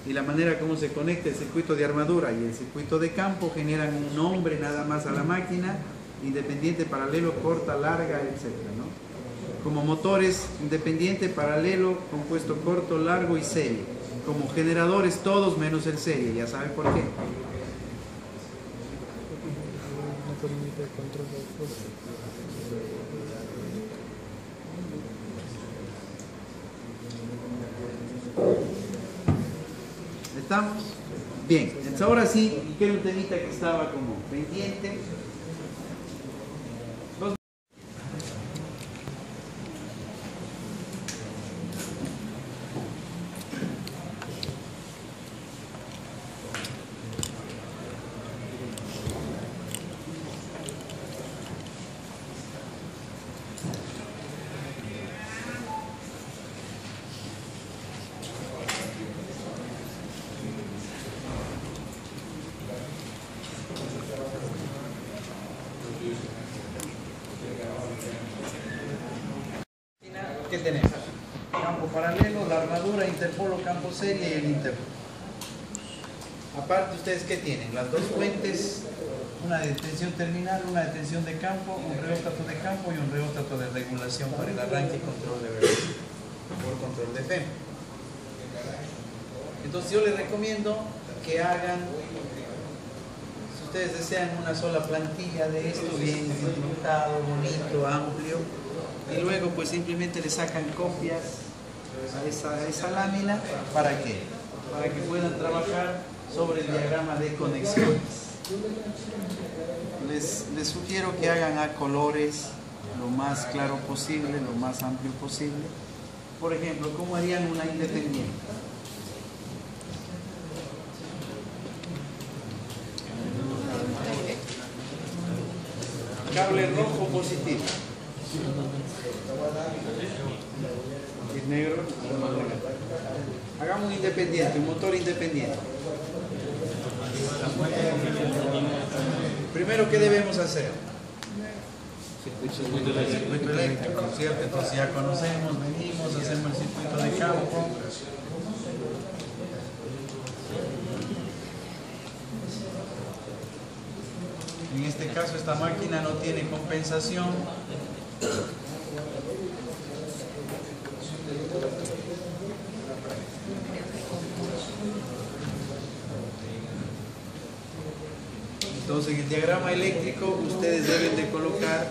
y la manera como se conecta el circuito de armadura y el circuito de campo generan un nombre nada más a la máquina, independiente, paralelo, corta, larga, etc., ¿no? Como motores, independiente, paralelo, compuesto corto, largo y serie. Como generadores todos menos el serie, ya saben por qué. ¿Estamos? Bien, entonces ahora sí, que era un temita que estaba como pendiente. ¿Qué tenemos? campo paralelo, la armadura, interpolo, campo serie y el interpolo. Aparte, ¿ustedes qué tienen? Las dos fuentes, una de tensión terminal, una de tensión de campo, un reóstato de campo y un reóstato de regulación para el arranque y control de velocidad por control de FEM. Entonces yo les recomiendo que hagan, si ustedes desean, una sola plantilla de esto, bien dibujado, bonito, amplio, y luego pues simplemente le sacan copias a esa lámina. ¿Para qué? Para que puedan trabajar sobre el diagrama de conexiones. Les sugiero que hagan a colores lo más claro posible, lo más amplio posible. Por ejemplo, ¿cómo harían una independiente? Cable rojo positivo. El negro. Hagamos un independiente, un motor independiente. Primero, ¿qué debemos hacer? Circuito eléctrico, ¿cierto? Entonces ya conocemos, venimos, hacemos el circuito de campo. En este caso esta máquina no tiene compensación. Entonces en el diagrama eléctrico ustedes deben de colocar,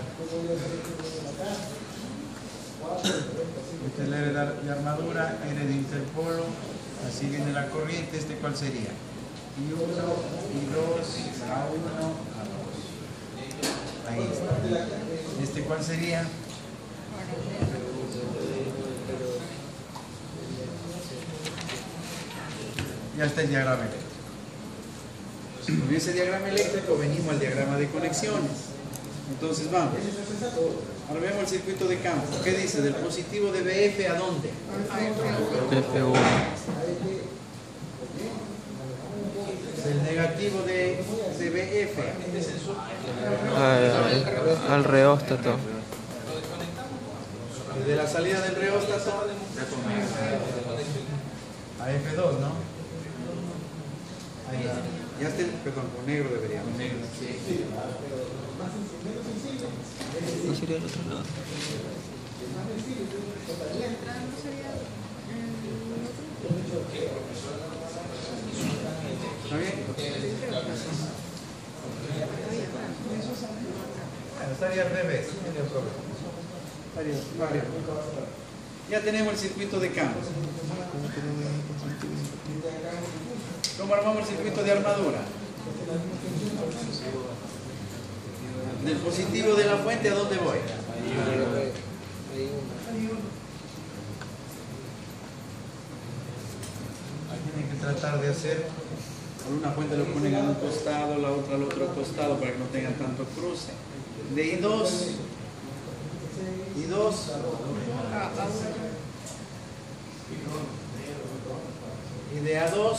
el R de armadura, R de interpolo, así viene la corriente. ¿Este cuál sería? I1, I2, A1, A2. Ahí está. ¿Este cuál sería? Ya está el diagrama eléctrico. Con ese diagrama eléctrico venimos al diagrama de conexiones. Entonces vamos. Ahora vemos el circuito de campo. ¿Qué dice? Del positivo de BF, ¿a dónde? F1. Del negativo de BF. Al reóstato. De la salida del reóstato a F2, ¿no? Ahí está. Ya está, perdón, con negro debería. Con negro. No sería el otro lado. Y la entrada no sería ¿Está bien? Bueno, estaría al revés, no tiene problema. Estaría. Ya tenemos el circuito de campo. ¿Cómo armamos el circuito de armadura? Del positivo de la fuente, ¿a dónde voy? Tienen que tratar de hacer, por una fuente lo ponen a un costado, la otra al otro costado para que no tengan tanto cruce. De I2 y de A2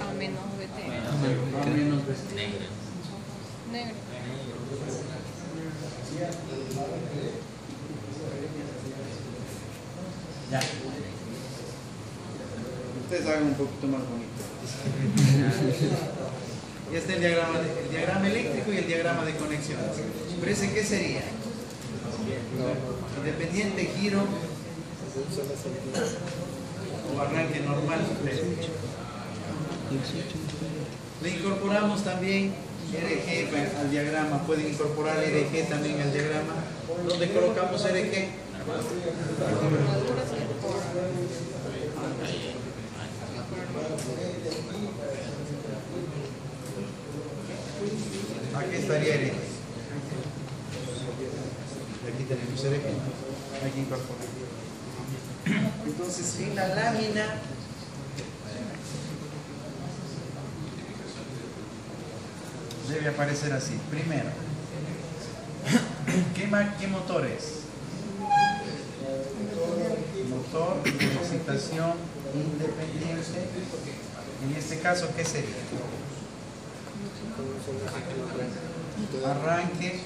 a menos BT. a menos BT. Negro. Ya. Ustedes hagan un poquito más bonito. Ya está el diagrama eléctrico y el diagrama de conexiones. ¿Pero ese qué sería? Independiente, giro o arranque normal. Le incorporamos también RG al diagrama. Pueden incorporar RG también al diagrama. ¿Dónde colocamos RG? Aquí estaría RG. Y aquí tenemos RG. Hay que incorporar. Entonces, en la lámina debe aparecer así. Primero, ¿qué motor es? Motor de excitación independiente. En este caso, ¿qué sería? Arranque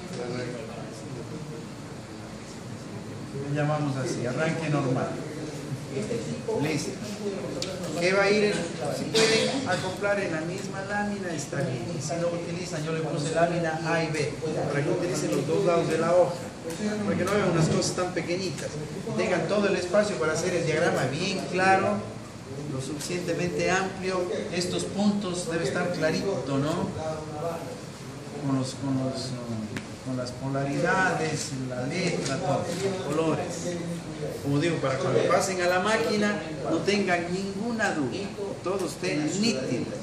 Le llamamos así, arranque normal. Listo. ¿Qué va a ir? Si pueden acoplar en la misma lámina, está bien. Y si no utilizan, yo le puse lámina A y B, para que utilicen los dos lados de la hoja. Para que no hagan unas cosas tan pequeñitas. Tengan todo el espacio para hacer el diagrama bien claro, lo suficientemente amplio. Estos puntos deben estar claritos, ¿no? Con las polaridades, la letra, todo, los colores. Como digo, para cuando pasen a la máquina no tengan ninguna duda, todos estén nítidos.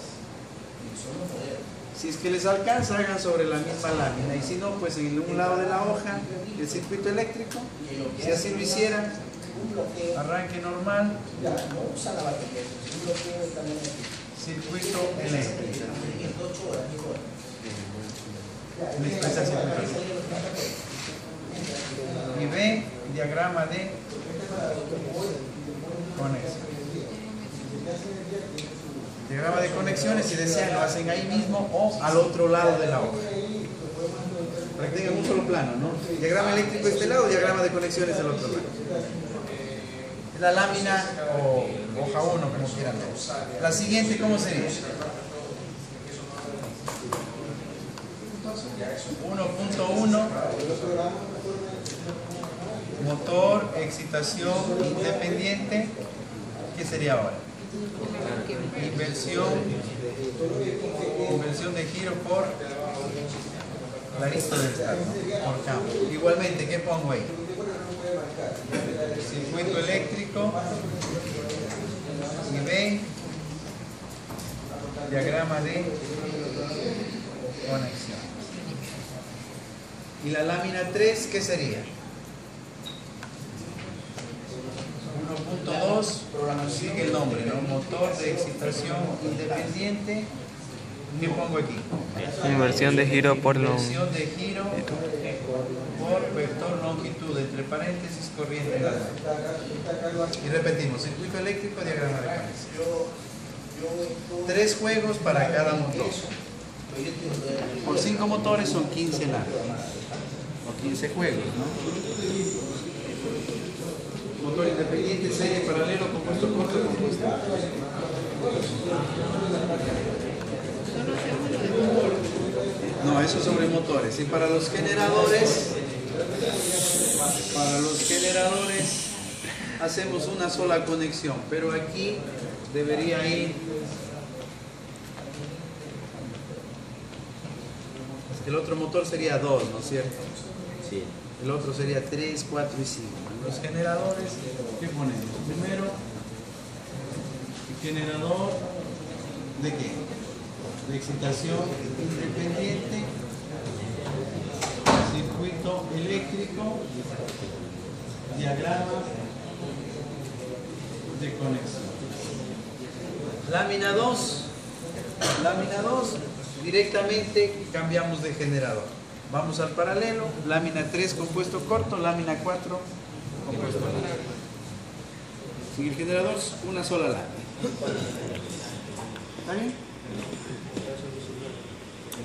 Si es que les alcanza, hagan sobre la misma lámina, y si no, pues en un lado de la hoja el circuito eléctrico. Si así lo hicieran, arranque normal, circuito eléctrico. Y ve diagrama de conexión. Diagrama de conexiones, si desean lo hacen ahí mismo o al otro lado de la hoja, para que tengan un solo plano, ¿no? Diagrama eléctrico de este lado, diagrama de conexiones del otro lado. La lámina o hoja 1, como quieran ver. La siguiente, ¿cómo sería? 1.1, motor, excitación independiente. ¿Qué sería ahora? Inversión de giro por clarito del estado, ¿no? Por campo. Igualmente, ¿qué pongo ahí? Circuito eléctrico y ve diagrama de conexión. Y la lámina 3, ¿qué sería? 1.2, sigue el nombre, ¿no? Motor de excitación independiente. ¿Qué pongo aquí? Inversión de giro por Inversión de giro por vector longitud, entre paréntesis, corriente en la red. Y repetimos, circuito eléctrico, diagrama de conexión. 3 juegos para cada motor. Por 5 motores son 15 largos, o 15 juegos, ¿no? Motor independiente, serie, paralelo, compuesto corto, compuesto. No, eso sobre motores. Y para los generadores hacemos una sola conexión, pero aquí debería ir. El otro motor sería 2, ¿no es cierto? Sí. El otro sería 3, 4 y 5. Los generadores, ¿qué ponemos? Primero, generador ¿de qué? De excitación independiente, circuito eléctrico, diagrama de conexión. Lámina 2, directamente cambiamos de generador. Vamos al paralelo, lámina 3 compuesto corto, lámina 4 compuesto largo. Sin el generador, una sola lámina. ¿Está bien?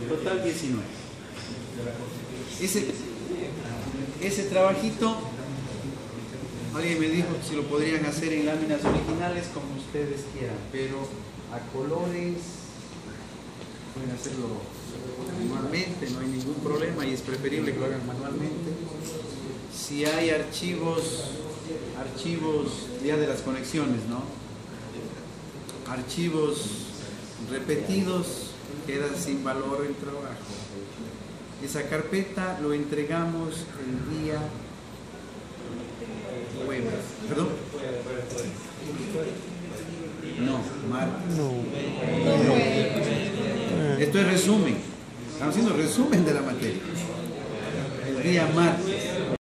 Total 19. Ese trabajito, alguien me dijo que si lo podrían hacer en láminas originales como ustedes quieran, pero a colores pueden hacerlo manualmente, no hay ningún problema y es preferible que lo hagan manualmente. Si hay archivos ya de las conexiones, ¿no? Archivos repetidos, queda sin valor el trabajo. Esa carpeta lo entregamos el día jueves. ¿Perdón? No, martes. Esto es resumen. Estamos haciendo resumen de la materia. El día martes.